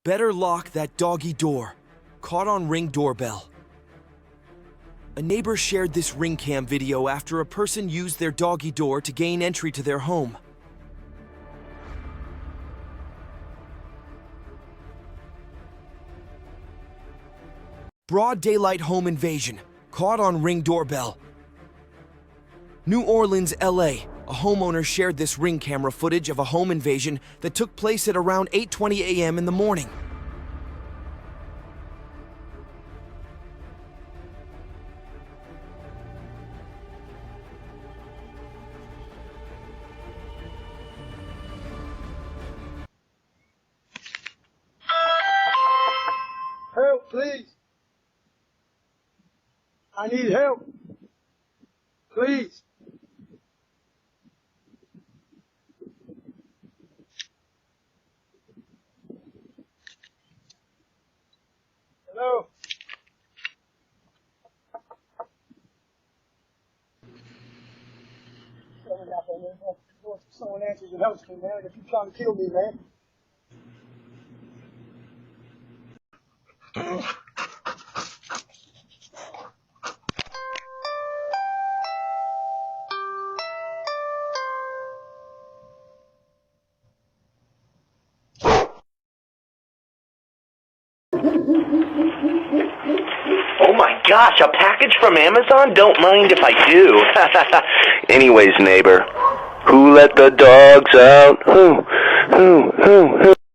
Better lock that doggy door. Caught on Ring doorbell. A neighbor shared this Ring cam video after a person used their doggy door to gain entry to their home. Broad daylight home invasion. Caught on Ring doorbell. New Orleans, LA. A homeowner shared this Ring camera footage of a home invasion that took place at around 8:20 a.m. in the morning. Help, please. I need help. Please. Hello? Someone answers and helps me, man. If you're trying to kill me, man. Oh my gosh, a package from Amazon? Don't mind if I do. Anyways, neighbor, who let the dogs out? Who?